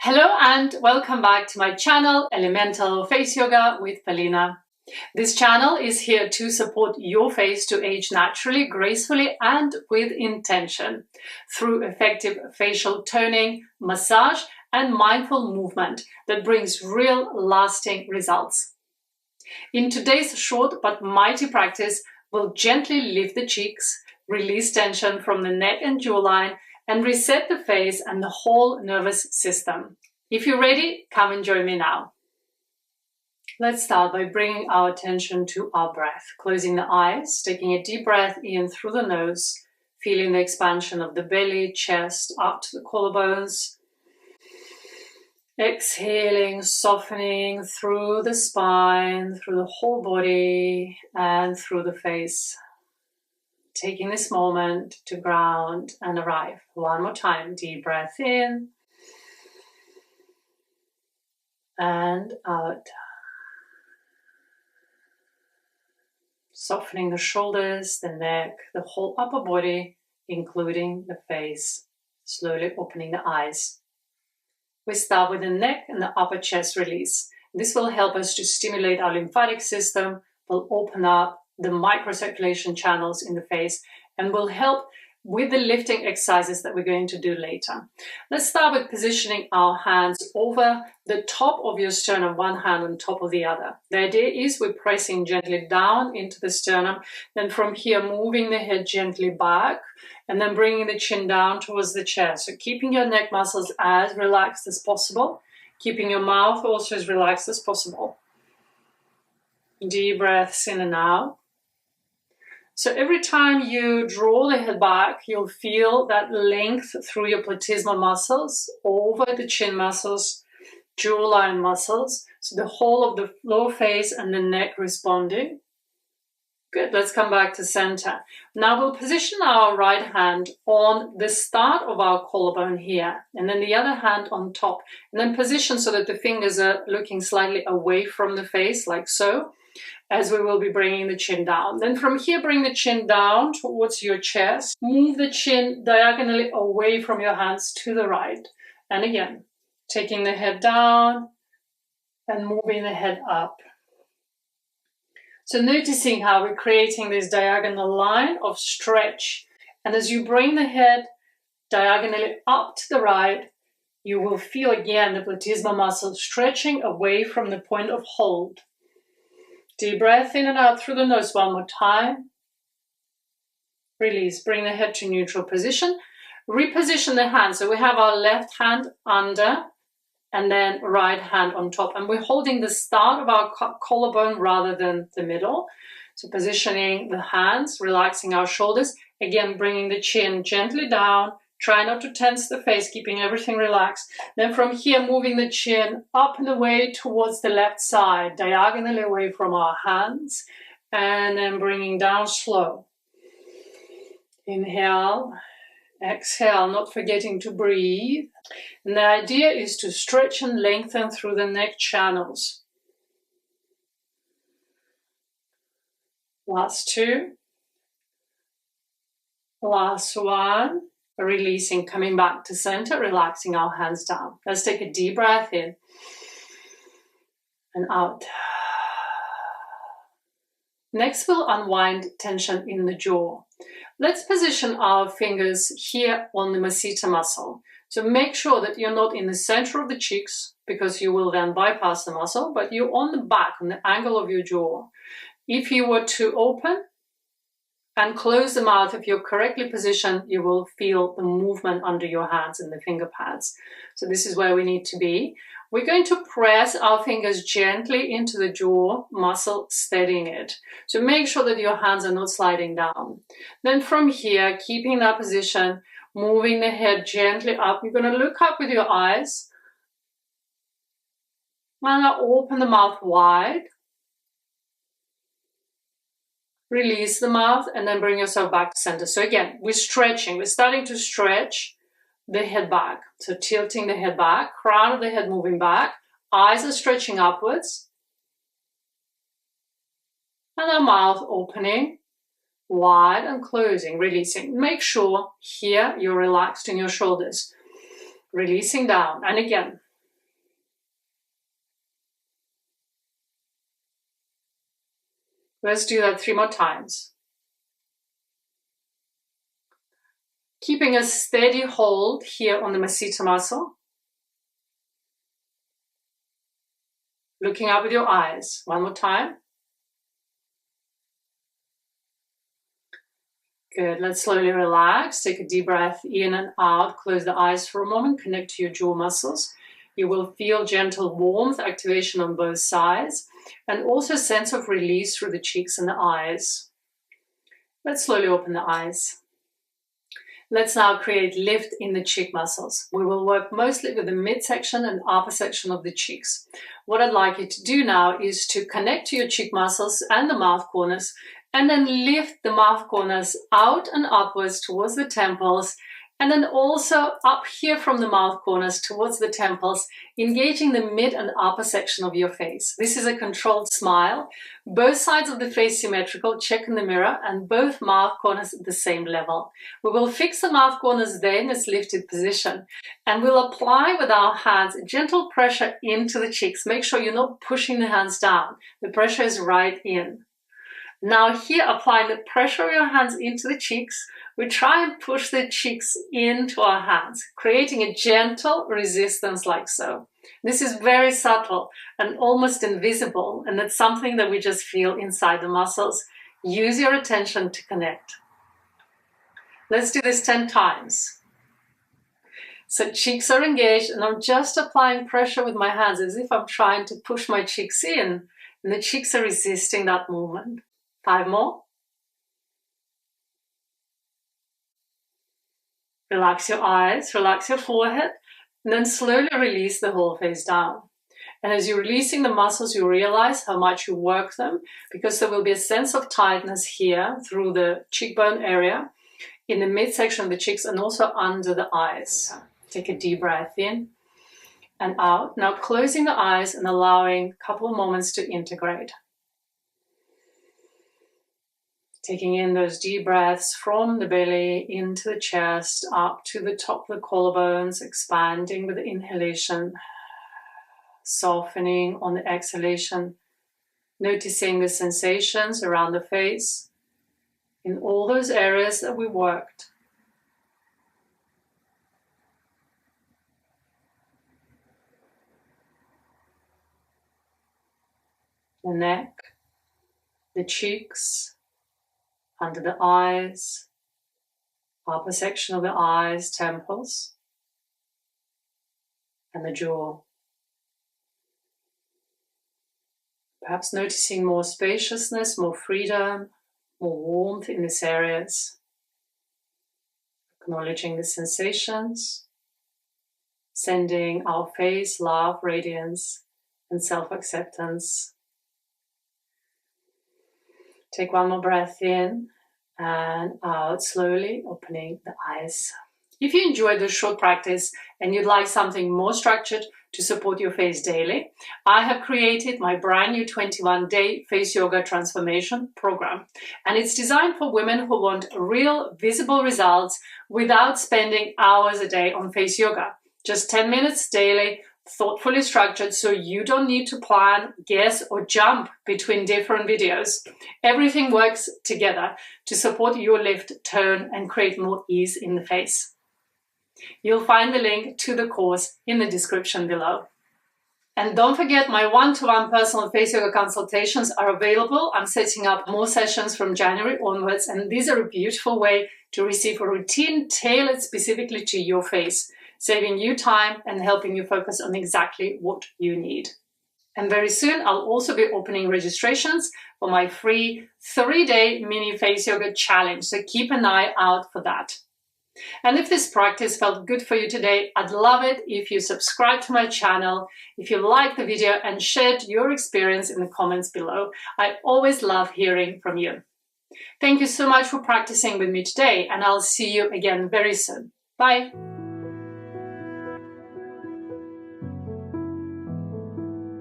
Hello and welcome back to my channel, Elemental Face Yoga with Palina. This channel is here to support your face to age naturally, gracefully and with intention through effective facial toning, massage and mindful movement that brings real lasting results. In today's short but mighty practice, we'll gently lift the cheeks, release tension from the neck and jawline, and reset the face and the whole nervous system. If you're ready, come and join me now. Let's start by bringing our attention to our breath, closing the eyes, taking a deep breath in through the nose, feeling the expansion of the belly, chest, up to the collarbones. Exhaling, softening through the spine, through the whole body, and through the face. Taking this moment to ground and arrive. One more time, deep breath in and out. Softening the shoulders, the neck, the whole upper body, including the face. Slowly opening the eyes. We start with the neck and the upper chest release. This will help us to stimulate our lymphatic system, will open up the microcirculation channels in the face, and will help with the lifting exercises that we're going to do later. Let's start with positioning our hands over the top of your sternum, one hand on top of the other. The idea is we're pressing gently down into the sternum, then from here moving the head gently back, and then bringing the chin down towards the chest. So keeping your neck muscles as relaxed as possible, keeping your mouth also as relaxed as possible. Deep breaths in and out. So every time you draw the head back, you'll feel that length through your platysmal muscles, over the chin muscles, jawline muscles. So the whole of the lower face and the neck responding. Good, let's come back to center. Now we'll position our right hand on the start of our collarbone here, and then the other hand on top. And then position so that the fingers are looking slightly away from the face, like so, as we will be bringing the chin down. Then from here, bring the chin down towards your chest. Move the chin diagonally away from your hands to the right. And again, taking the head down and moving the head up. So noticing how we're creating this diagonal line of stretch. And as you bring the head diagonally up to the right, you will feel again the platysmal muscle stretching away from the point of hold. Deep breath in and out through the nose one more time. Release, bring the head to neutral position. Reposition the hand. So we have our left hand under and then right hand on top. And we're holding the start of our collarbone rather than the middle. So positioning the hands, relaxing our shoulders. Again, bringing the chin gently down. Try not to tense the face, keeping everything relaxed. Then from here, moving the chin up and away towards the left side, diagonally away from our hands. And then bringing down slow. Inhale, exhale, not forgetting to breathe. And the idea is to stretch and lengthen through the neck channels. Last two. Last one. Releasing, coming back to center, relaxing our hands down. Let's take a deep breath in and out. Next, we'll unwind tension in the jaw. Let's position our fingers here on the masseter muscle. So make sure that you're not in the center of the cheeks because you will then bypass the muscle, but you're on the back, on the angle of your jaw. If you were to open and close the mouth, if you're correctly positioned, you will feel the movement under your hands and the finger pads. So this is where we need to be. We're going to press our fingers gently into the jaw muscle, steadying it. So make sure that your hands are not sliding down. Then from here, keeping that position, moving the head gently up. You're going to look up with your eyes. And now open the mouth wide. Release the mouth and then bring yourself back to center. So again, we're stretching. We're starting to stretch the head back. So tilting the head back, crown of the head moving back, eyes are stretching upwards. And our mouth opening, wide and closing, releasing. Make sure here you're relaxed in your shoulders. Releasing down. And again, Let's do that 3 more times. Keeping a steady hold here on the masseter muscle. Looking up with your eyes. 1 more time. Good. Let's slowly relax. Take a deep breath in and out. Close the eyes for a moment. Connect to your jaw muscles. You will feel gentle warmth, activation on both sides, and also a sense of release through the cheeks and the eyes. Let's slowly open the eyes. Let's now create lift in the cheek muscles. We will work mostly with the midsection and upper section of the cheeks. What I'd like you to do now is to connect to your cheek muscles and the mouth corners, and then lift the mouth corners out and upwards towards the temples, and then also up here from the mouth corners towards the temples, engaging the mid and upper section of your face. This is a controlled smile. Both sides of the face symmetrical, check in the mirror, and both mouth corners at the same level. We will fix the mouth corners there in this lifted position, and we'll apply with our hands gentle pressure into the cheeks. Make sure you're not pushing the hands down. The pressure is right in. Now here, applying the pressure of your hands into the cheeks, we try and push the cheeks into our hands, creating a gentle resistance like so. This is very subtle and almost invisible, and it's something that we just feel inside the muscles. Use your attention to connect. Let's do this 10 times. So cheeks are engaged, and I'm just applying pressure with my hands as if I'm trying to push my cheeks in, and the cheeks are resisting that movement. 5 more. Relax your eyes, relax your forehead, and then slowly release the whole face down. And as you're releasing the muscles, you realize how much you work them, because there will be a sense of tightness here through the cheekbone area, in the midsection of the cheeks, and also under the eyes. Take a deep breath in and out. Now closing the eyes and allowing a couple of moments to integrate. Taking in those deep breaths from the belly into the chest, up to the top of the collarbones, expanding with the inhalation, softening on the exhalation, noticing the sensations around the face in all those areas that we worked. The neck, the cheeks, under the eyes, upper section of the eyes, temples, and the jaw. Perhaps noticing more spaciousness, more freedom, more warmth in these areas. Acknowledging the sensations, sending our face love, radiance, and self-acceptance. Take 1 more breath in and out, slowly opening the eyes. If you enjoyed this short practice and you'd like something more structured to support your face daily, I have created my brand new 21-day face yoga transformation program. And it's designed for women who want real visible results without spending hours a day on face yoga. Just 10 minutes daily, thoughtfully structured, so you don't need to plan, guess, or jump between different videos. Everything works together to support your lift, tone, and create more ease in the face. You'll find the link to the course in the description below. And don't forget, my one-to-one personal face yoga consultations are available. I'm setting up more sessions from January onwards, and these are a beautiful way to receive a routine tailored specifically to your face, saving you time and helping you focus on exactly what you need. And very soon, I'll also be opening registrations for my free 3-day mini face yoga challenge, so keep an eye out for that. And if this practice felt good for you today, I'd love it if you subscribe to my channel, if you liked the video, and shared your experience in the comments below. I always love hearing from you. Thank you so much for practicing with me today, and I'll see you again very soon. Bye.